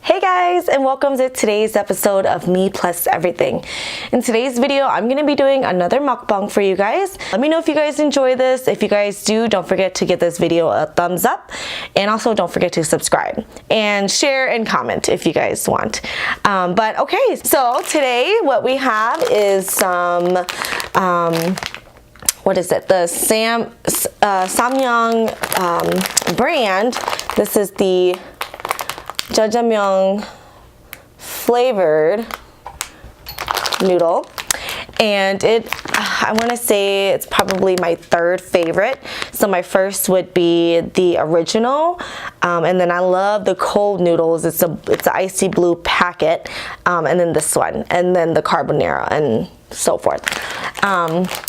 Hey guys, and welcome to today's episode of Me Plus Everything. In today's video, I'm going to be doing another mukbang for you guys. Let me know if you guys enjoy this. If you guys do, don't forget to give this video a thumbs up, and also don't forget to subscribe and share and comment if you guys want. But okay, so today what we have is some what is it? The Samyang brand. This is the Jjajangmyeon flavored noodle, and I want to say it's probably my third favorite. So my first would be the original, and then I love the cold noodles. It's an icy blue packet, and then this one, and then the carbonara, and so forth.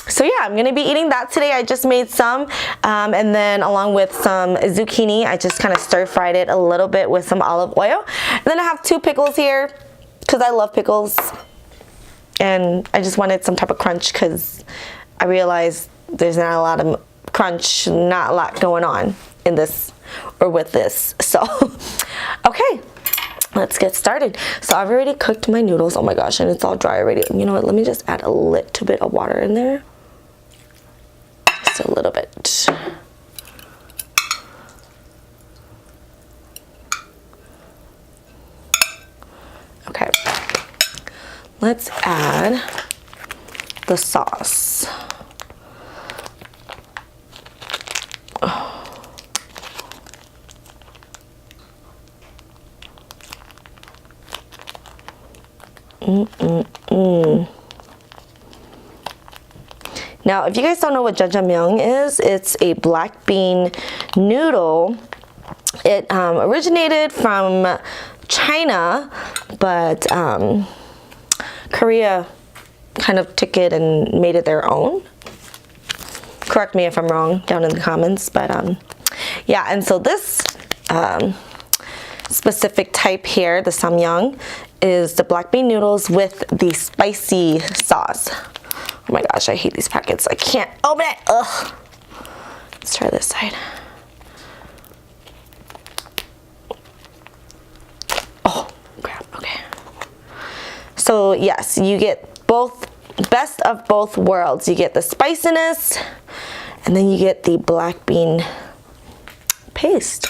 So yeah, I'm gonna be eating that today. I just made some, and then along with some zucchini, I just kind of stir-fried it a little bit with some olive oil. And then I have two pickles here because I love pickles, and I just wanted some type of crunch because I realized there's not a lot of crunch, not a lot going on in this or with this. So okay, let's get started. So I've already cooked my noodles. Oh my gosh, and it's all dry already. You know what, let me just add a little bit of water in there. Just a little bit. Okay, let's add the sauce. Now, if you guys don't know what jjajangmyeon is, it's a black bean noodle. It originated from China, but Korea kind of took it and made it their own. Correct me if I'm wrong down in the comments, but yeah, and so this specific type here, the Samyang, is the black bean noodles with the spicy sauce. Oh my gosh, I hate these packets. I can't open it. Ugh. Let's try this side. Oh, crap. Okay. So yes, you get best of both worlds. You get the spiciness, and then you get the black bean paste.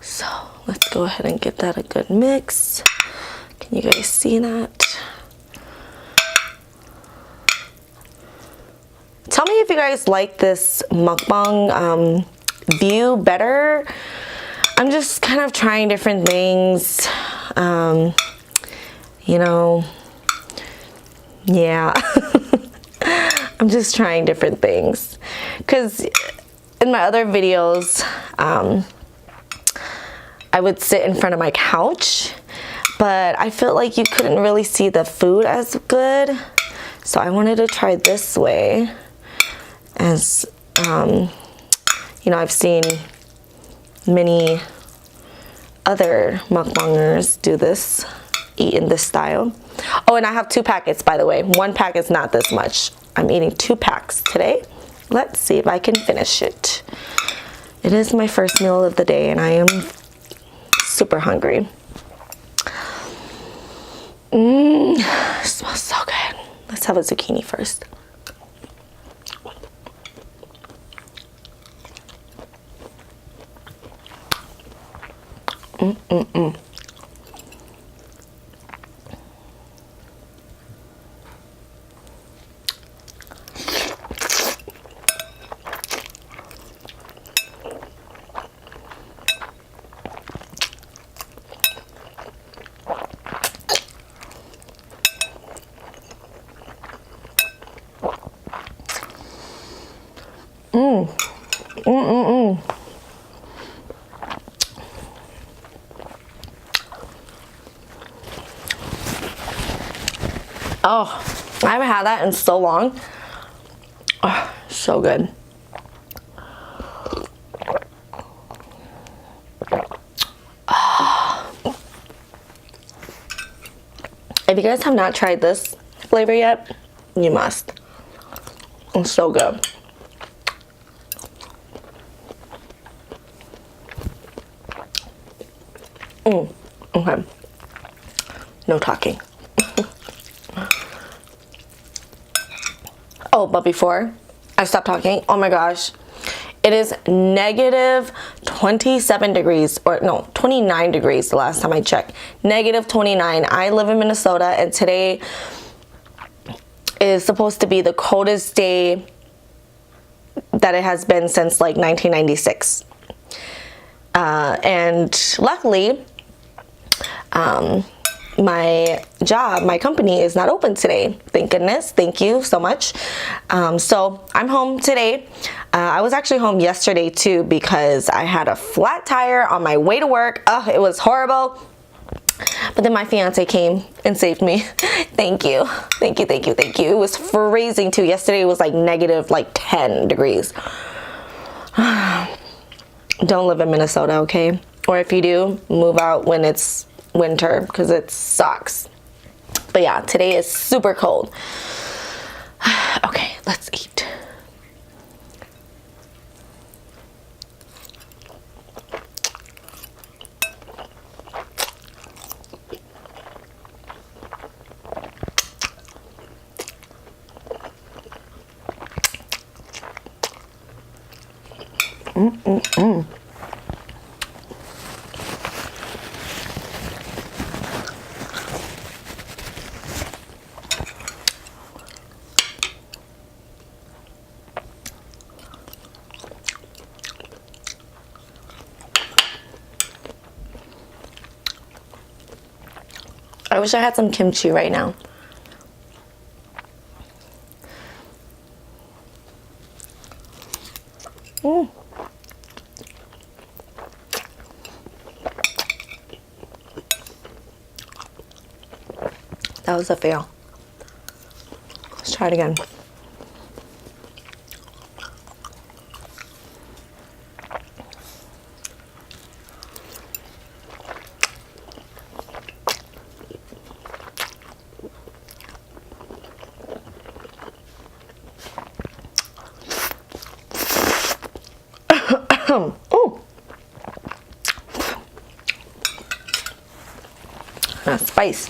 So let's go ahead and give that a good mix. Can you guys see that? Tell me if you guys like this mukbang view better. I'm just kind of trying different things. You know, yeah. I'm just trying different things. Because in my other videos, I would sit in front of my couch, but I felt like you couldn't really see the food as good. So I wanted to try this way. As you know, I've seen many other mukbangers do this, eat in this style. Oh, and I have two packets, by the way. One pack is not this much. I'm eating 2 packs today. Let's see if I can finish it. It is my first meal of the day, and I am super hungry. It smells so good. Let's have a zucchini first. Oh, I haven't had that in so long. Oh, so good. If you guys have not tried this flavor yet, you must. It's so good. Okay. No talking. Oh, but before I stop talking, oh my gosh, it is negative 27 degrees, or no, 29 degrees the last time I checked. Negative 29. I live in Minnesota, and today is supposed to be the coldest day that it has been since like 1996. And luckily, my company is not open today. Thank goodness. Thank you so much. So I'm home today. I was actually home yesterday too because I had a flat tire on my way to work. Oh, it was horrible. But then my fiance came and saved me. Thank you. Thank you, thank you, thank you. It was freezing too. Yesterday it was like negative like 10 degrees. Don't live in Minnesota, okay? Or if you do, move out when it's winter because it sucks. But yeah, today is super cold. Okay, let's eat. I wish I had some kimchi right now. That was a fail. Let's try it again. Ooh. That's spice.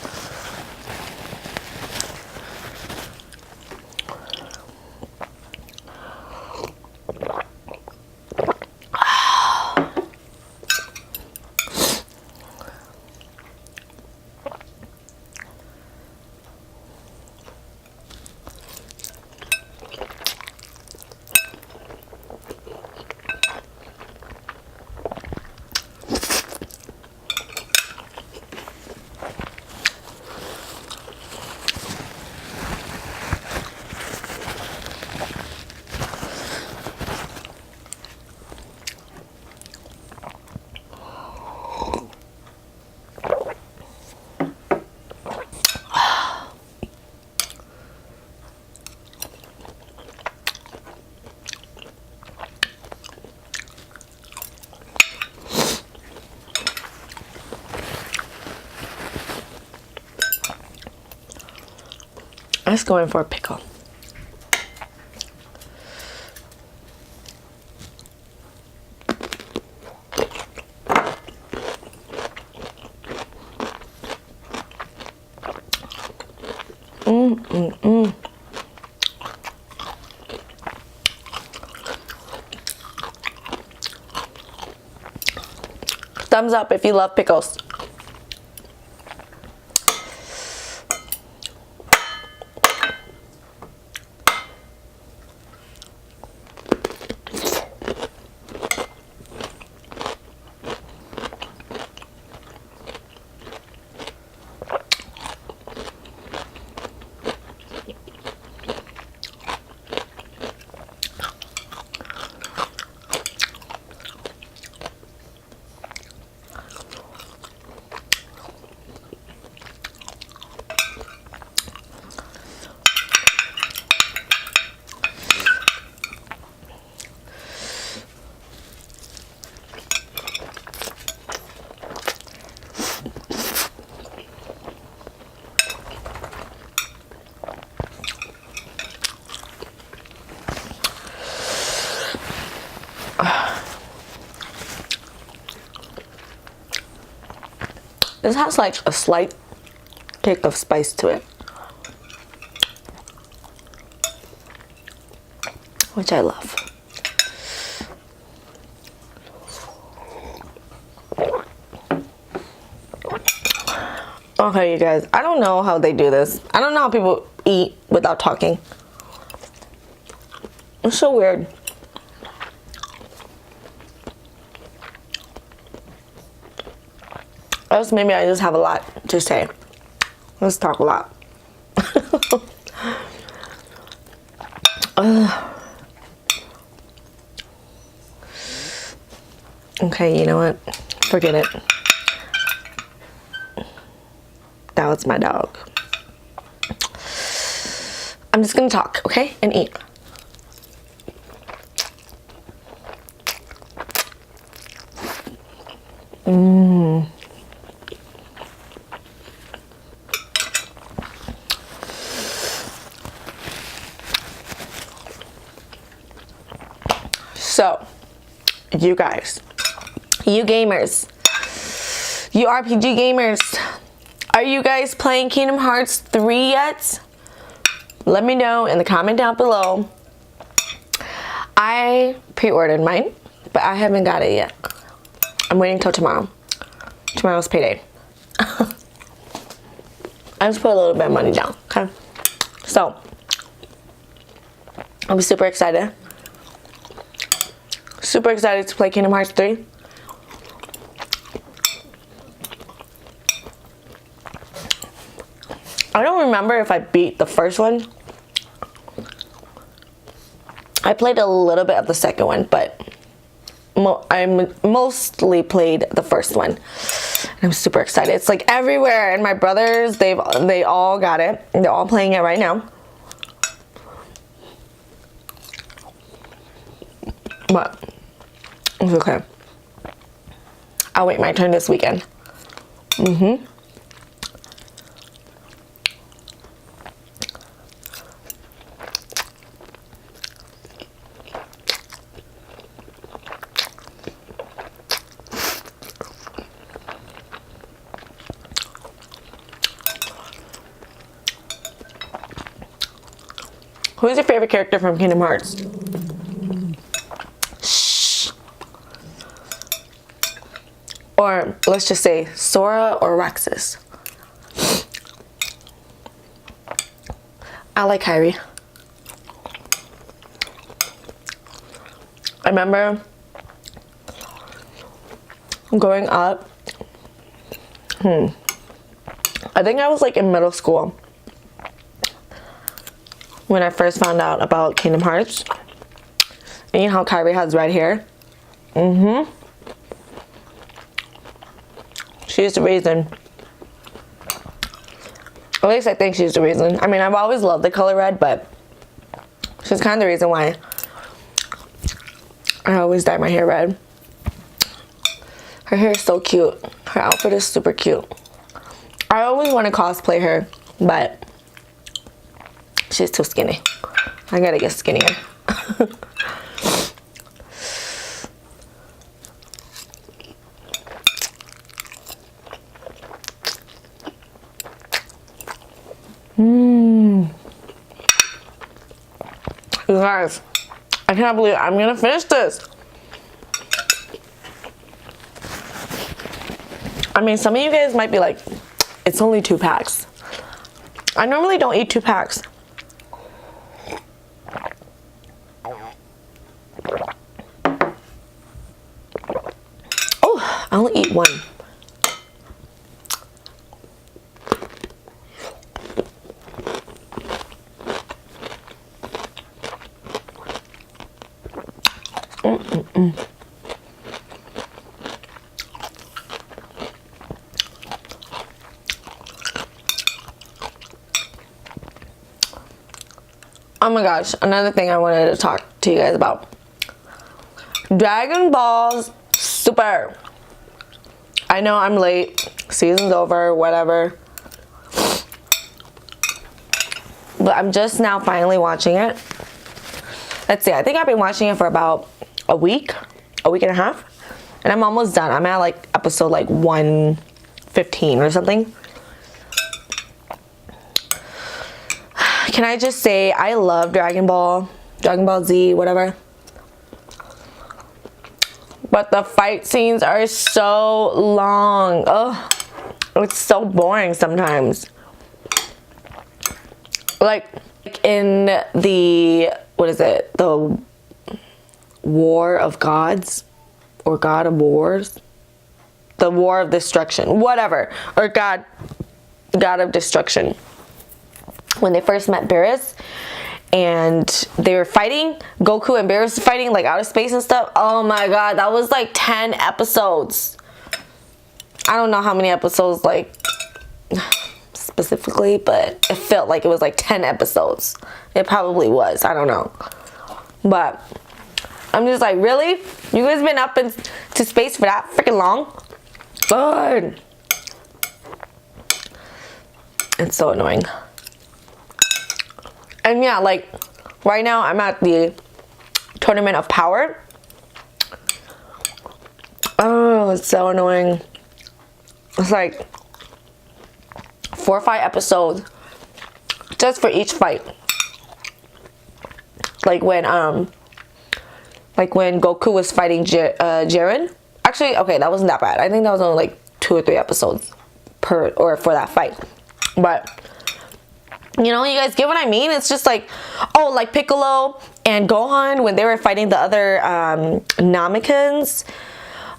Let's go in for a pickle. Thumbs up if you love pickles. This has like a slight kick of spice to it, which I love. Okay, you guys, I don't know how they do this. I don't know how people eat without talking. It's so weird. Or else maybe I just have a lot to say. Let's talk a lot. Okay, you know what? Forget it. That was my dog. I'm just gonna talk, okay? And eat. So, you guys, you gamers, you RPG gamers, are you guys playing Kingdom Hearts 3 yet? Let me know in the comment down below. I pre-ordered mine, but I haven't got it yet. I'm waiting till tomorrow. Tomorrow's payday. I just put a little bit of money down, okay? So, I'm super excited. Super excited to play Kingdom Hearts 3. I don't remember if I beat the first one. I played a little bit of the second one, but I mostly played the first one. And I'm super excited. It's like everywhere, and my brothers, they all got it. They're all playing it right now. But it's okay. I'll wait my turn this weekend. Who's your favorite character from Kingdom Hearts? Shh. Or let's just say Sora or Roxas. I like Kairi. I remember growing up, I think I was like in middle school when I first found out about Kingdom Hearts. And you know how Kairi has red hair? She's the reason. At least I think she's the reason. I mean, I've always loved the color red, but she's kind of the reason why I always dye my hair red. Her hair is so cute. Her outfit is super cute. I always want to cosplay her, but she's too skinny. I gotta get skinnier. You guys, I can't believe I'm gonna finish this. I mean, some of you guys might be like, it's only 2 packs. I normally don't eat 2 packs. Oh, I only eat 1. Oh my gosh, another thing I wanted to talk to you guys about. Dragon Balls Super. I know I'm late. Season's over, whatever. But I'm just now finally watching it. Let's see, I think I've been watching it for about a week and a half. And I'm almost done. I'm at like episode like 1 15 or something. Can I just say I love Dragon Ball Z, whatever. But the fight scenes are so long. Ugh, it's so boring sometimes. Like in the, what is it? The War of Gods or God of Wars? The War of Destruction, whatever. Or God of Destruction. When they first met Beerus and they were fighting, Goku and Beerus fighting like out of space and stuff. Oh my god, that was like 10 episodes. I don't know how many episodes like specifically, but it felt like it was like 10 episodes. It probably was, I don't know. But I'm just like, really? You guys been up into space for that freaking long? God. It's so annoying. And yeah, like right now I'm at the Tournament of Power. Oh, it's so annoying. It's like 4 or 5 episodes just for each fight. Like when Goku was fighting Jiren. Actually, okay, that wasn't that bad. I think that was only like 2 or 3 episodes for that fight. But you know, you guys get what I mean? It's just like, oh, like Piccolo and Gohan when they were fighting the other Namekins.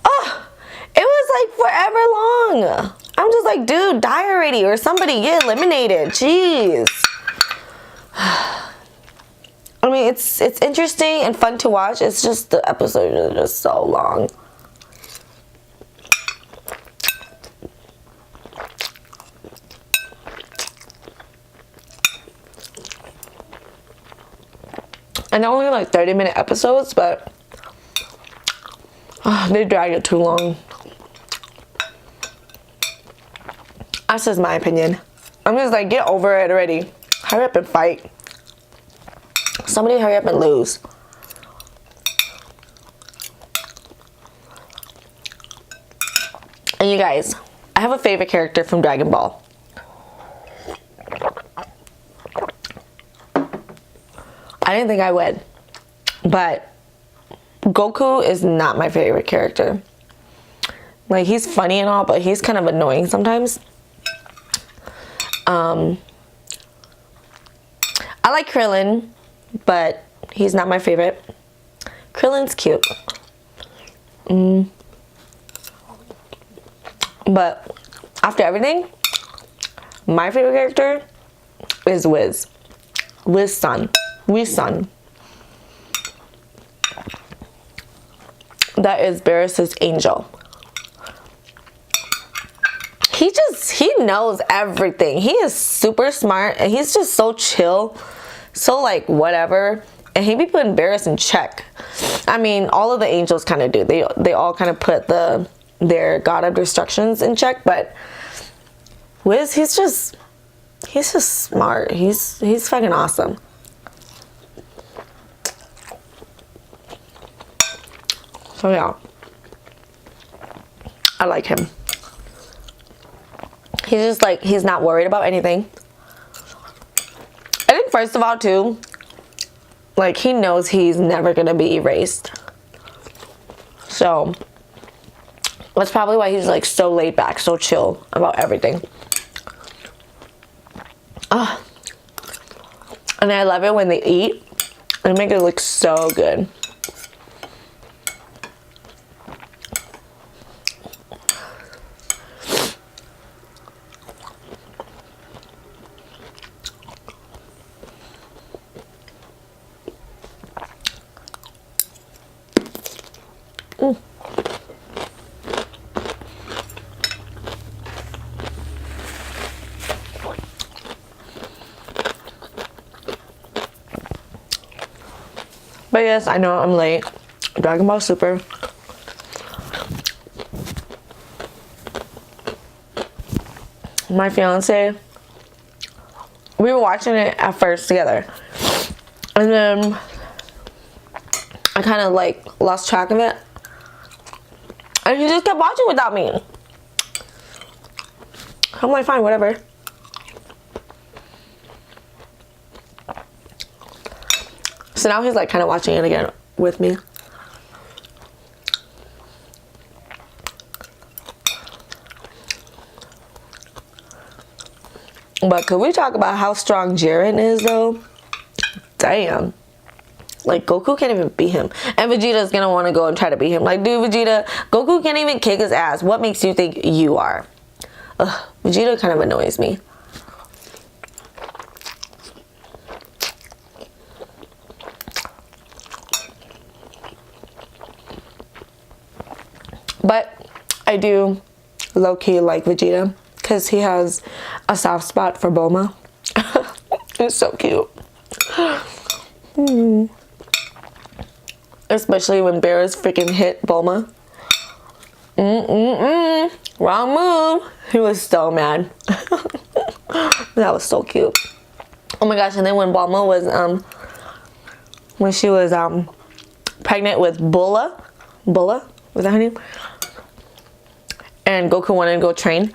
Oh, it was like forever long. I'm just like, dude, die already, or somebody get eliminated. Jeez. I mean, it's interesting and fun to watch. It's just the episodes are just so long. And they're only like 30-minute episodes, but they drag it too long. That's just my opinion. I'm just like, get over it already. Hurry up and fight. Somebody hurry up and lose. And you guys, I have a favorite character from Dragon Ball. I didn't think I would, but Goku is not my favorite character. Like, he's funny and all, but he's kind of annoying sometimes. I like Krillin, but he's not my favorite. Krillin's cute. But after everything, my favorite character is Wiz. Wiz-san. Wiz-san. That is Beerus's angel. He knows everything. He is super smart and he's just so chill. So like whatever. And he be putting Beerus in check. I mean, all of the angels kind of do. They all kind of put their God of Destructions in check, but Wiz, he's just smart. He's fucking awesome. So yeah, I like him. He's just like, he's not worried about anything. I think first of all too, like he knows he's never gonna be erased. So that's probably why he's like so laid back, so chill about everything. And I love it when they eat and make it look so good. But yes, I know I'm late. Dragon Ball Super. My fiance, we were watching it at first together. And then I kind of like lost track of it. And he just kept watching without me. I'm like, fine, whatever. So now he's like kind of watching it again with me. But could we talk about how strong Jiren is though? Damn. Like, Goku can't even beat him. And Vegeta's gonna want to go and try to beat him. Like, dude, Vegeta, Goku can't even kick his ass. What makes you think you are? Ugh, Vegeta kind of annoys me. But I do low-key like Vegeta because he has a soft spot for Bulma. It's so cute. Especially when Beerus freaking hit Bulma. Wrong move. He was so mad. That was so cute. Oh my gosh, and then when Bulma was when she was pregnant with Bulla, was that her name? And Goku wanted to go train.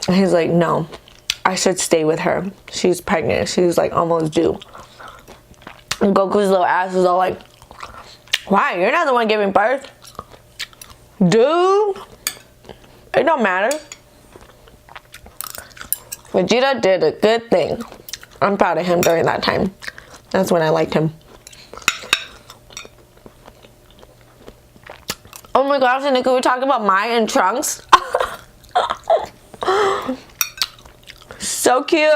And he's like, no, I should stay with her. She's pregnant. She's like almost due. And Goku's little ass was all like, why? You're not the one giving birth. Dude, it don't matter. Vegeta did a good thing. I'm proud of him during that time. That's when I liked him. Oh my gosh, and then could we talk about Mai and Trunks? So cute.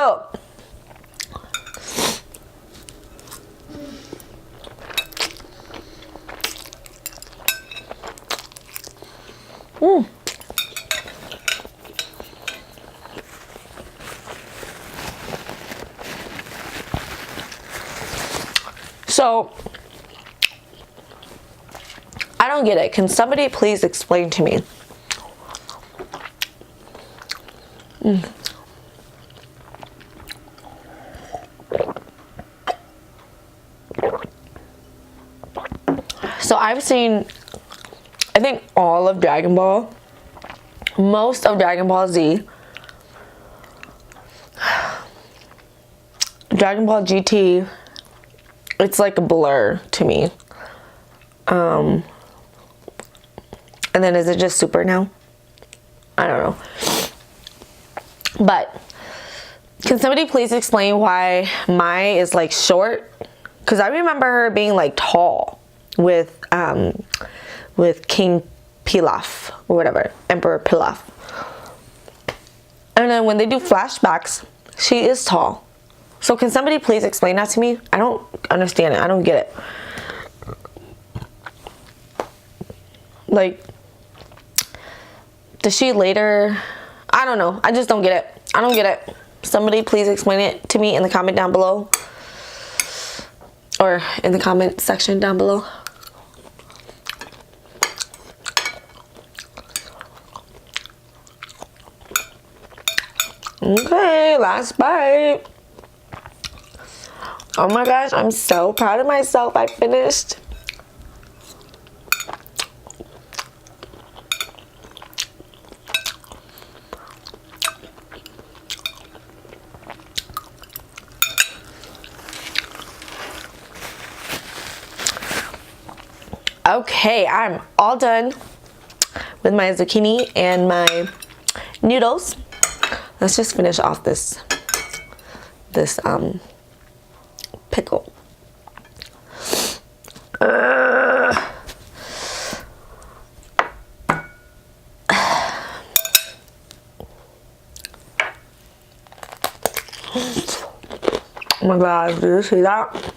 So, I don't get it. Can somebody please explain to me? So I've seen, I think, all of Dragon Ball, most of Dragon Ball Z, Dragon Ball GT. It's like a blur to me. And then is it just Super now? I don't know. But can somebody please explain why Mai is like short? Because I remember her being like tall with King Pilaf or whatever, Emperor Pilaf. And then when they do flashbacks, she is tall. So can somebody please explain that to me? I don't understand it. I don't get it. Like, does she later? I don't know. I just don't get it. I don't get it. Somebody please explain it to me in the comment down below. Or in the comment section down below. Okay, last bite. Oh my gosh, I'm so proud of myself. I finished. Okay, I'm all done with my zucchini and my noodles. Let's just finish off this pickle. Oh my god, did you see that?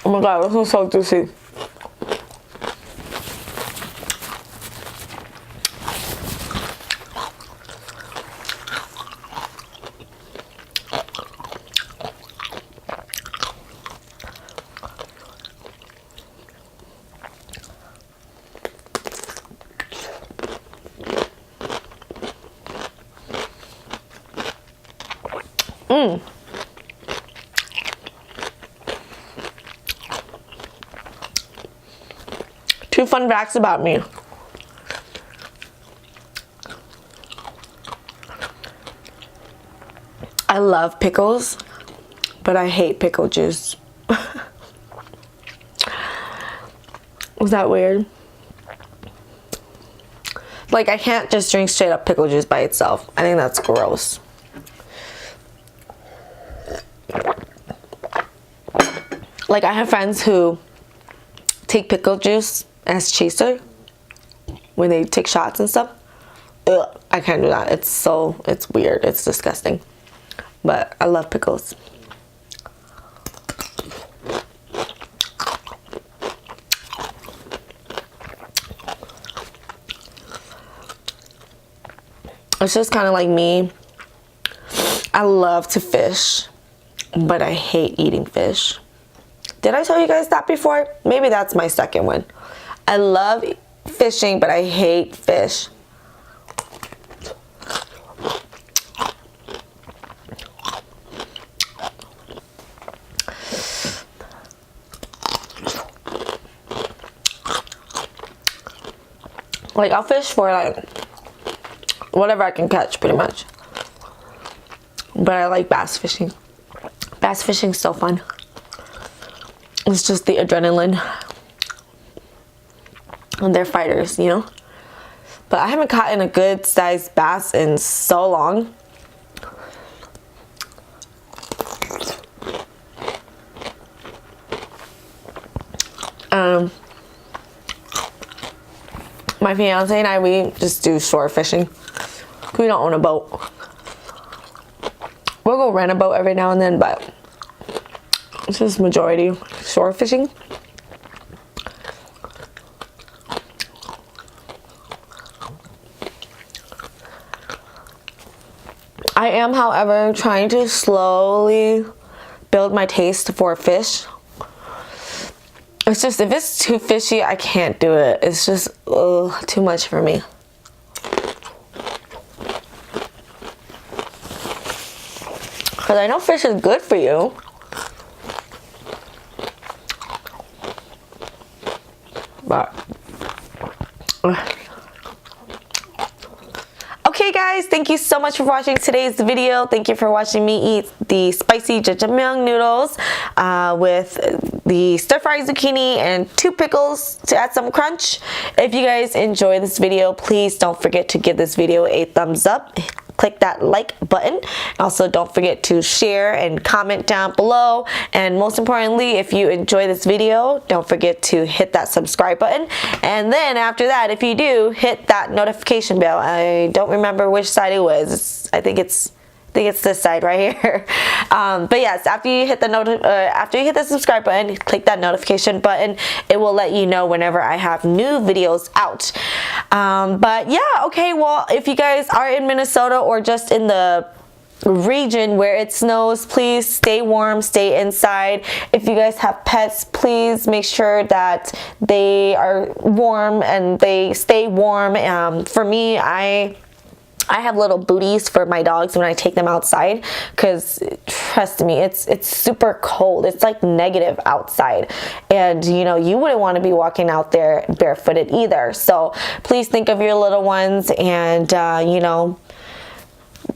Oh my god, this is so juicy. Two fun facts about me. I love pickles, but I hate pickle juice. Was that weird? Like, I can't just drink straight up pickle juice by itself. I think that's gross. Like, I have friends who take pickle juice as chaser when they take shots and stuff. Ugh, I can't do that. It's weird. It's disgusting. But I love pickles. It's just kind of like me. I love to fish, but I hate eating fish. Did I tell you guys that before? Maybe that's my second one. I love fishing, but I hate fish. Like, I'll fish for like whatever I can catch, pretty much. But I like bass fishing. Bass fishing's so fun. It's just the adrenaline. And they're fighters, you know? But I haven't caught in a good sized bass in so long. My fiance and I, we just do shore fishing. We don't own a boat. We'll go rent a boat every now and then, but it's just majority shore fishing. I am, however, trying to slowly build my taste for fish. It's just, if it's too fishy, I can't do it. It's just too much for me. Because I know fish is good for you. But okay guys, thank you so much for watching today's video. Thank you for watching me eat the spicy jjajangmyeon noodles with the stir-fried zucchini and 2 pickles to add some crunch. If you guys enjoy this video, please don't forget to give this video a thumbs up. Click that like button. Also, don't forget to share and comment down below. And most importantly, if you enjoy this video, don't forget to hit that subscribe button. And then after that, if you do, hit that notification bell. I don't remember which side it was. I think it's this side right here. But yes, after you hit the subscribe button, click that notification button. It will let you know whenever I have new videos out. But yeah, okay, well, if you guys are in Minnesota or just in the region where it snows, please stay warm, stay inside. If you guys have pets, please make sure that they are warm and they stay warm. For me, I have little booties for my dogs when I take them outside, because trust me, it's super cold. It's like negative outside, and you know, you wouldn't want to be walking out there barefooted either. So please think of your little ones, and you know,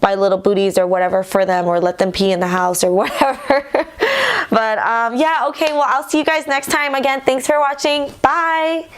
buy little booties or whatever for them, or let them pee in the house or whatever. But yeah, okay, well, I'll see you guys next time. Again, thanks for watching. Bye.